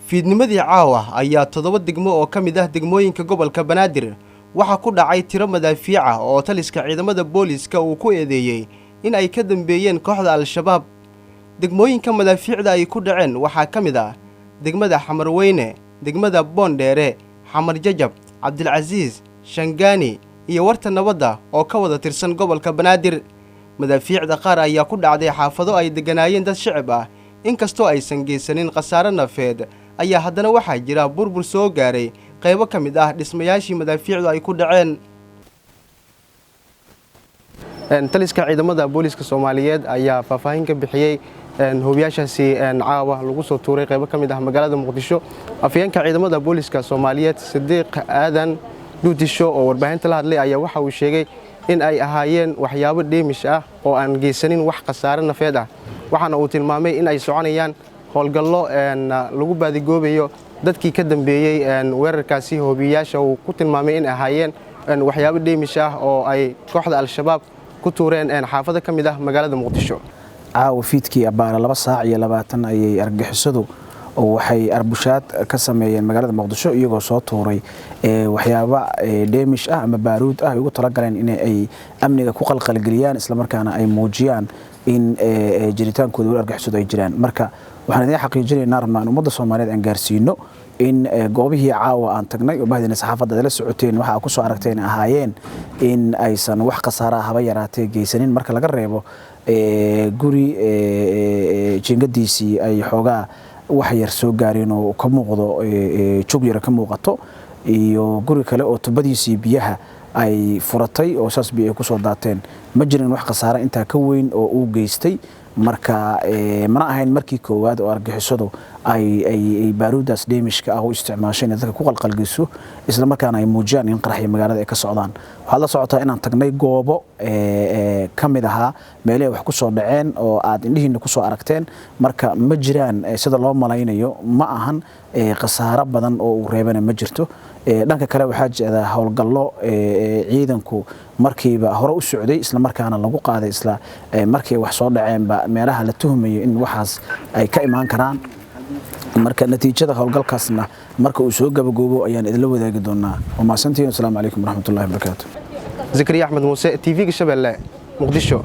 fiidnimadii caawa ayaa 7 degmo oo ka mid ah degmooyinka gobolka Banaadir waxa ku dhacay tiro madaafiic ah oo taliska ciidamada booliska uu ku eedeeyay in ay ka dambeeyeen kooxda al-shabaab. degmooyinka madaafiicda ay ku dhaceen waxaa ka mid ah degmada Xamarweyne, degmada Boondheere, Xamar Jajab, Cabdilcasiis, Shangaani iyo Warta Nabadda oo ka wada tirsan gobolka Banaadir. madaafiicda qaar ayaa ku dhacday xaafado ay deganaayeen dad shacab ah, inkastoo aysan geysanin khasaare nafeed ayaa haddana waxaa jira burbur soo gaaray qaybo ka mid ah dhismayaashii madaafiicdu ay ku dhaceen. taliska ciidamada booliska Soomaaliyeed ayaa faahfaahin ka bixiyay hoobiyaashaasi caawa lagu soo tuuray qaybo ka mid ah magaalada Muqdisho. afyeenka ciidamada booliska Soomaaliyeed Sidiiq Aadan Duudisho oo warbaahinta la hadlay ayaa waxa uu sheegay in ay ahaayeen waxyaabo dheemish ah oo aan geysanin wax khasaare nafeed ah, waxaana uu tilmaamay in ay soconayaan howlgallo lagu baadigoobayo dadkii ka dambeeyay weerarkaasi hoobiyaasha uu ku tilmaamay in ahaayeen waxyaabo dheemish ah oo ay kooxda al-shabaab ku tuureen xaafado ka mid ah magaalada Muqdisho. caawa fiidkii abaara 2:20 ayay argagixisadu oo waxay arbushaad ka sameeyeen magaalada Muqdisho iyagoo soo tuuray waxyaabo dheemish ah ama baaruud ah ugu talagaleen in ay amniga ku qalqalgeliyaan isla markaana ay muujiyaan in jiritaankooda argagixisadu ay jiraan. marka waxaan idin xaqiijinaynaa rabnaa ummadda Soomaaliyeed aan gaarsiino in goobihii caawa aan tagnay oo bahdina saxaafadda la socoteen waxa ku soo aragteen ahaayeen in aysan wax khasaare haba yaraatee geysanin marka laga reebo guri jingadiisii ay xoogaa wax yar soo gaareen oo ka muuqdo jug yar ka muuqato iyo guri kale oo tubadiisii biyaha ay furatay oo saas biyo ku soo daateen. ma jirin wax khasaare inta ka weyn oo uu geystay. marka mana ahayn markii koowaad oo argagixisadu ay baaruudaas dheemishka ah u isticmaasheen dadka ku qalqalgiso isla markaana ay muujiyaan in qaraxyo magaalada ay ka socdaan. waxaad la socotaa inaan tagnay goobo ka mid ahaa meelaha wax ku soo dhaceen oo aad indhihiina ku soo aragteen. marka ma jiraan sida loo malaynayo ma ahan khasaare badan oo uu reebana ma jirto. dhanka kale waxaa jira howlgallo ciidanku markiiba hore u socday isla markaana lagu qaaday isla markii wax soo dhaceenba meelaha la tuhmayo in waxaas ay ka imaan karaan. marka natiijada howlgalkaasna marka uu soo gabagoobo ayaan idin la wadaagi doonaa. wamaasantiin. assalaamu calaykum waraxmatullaahi wabarakaatuh. Zakariya Axmed Muuse, TV-ga Shabeelle, Muqdisho.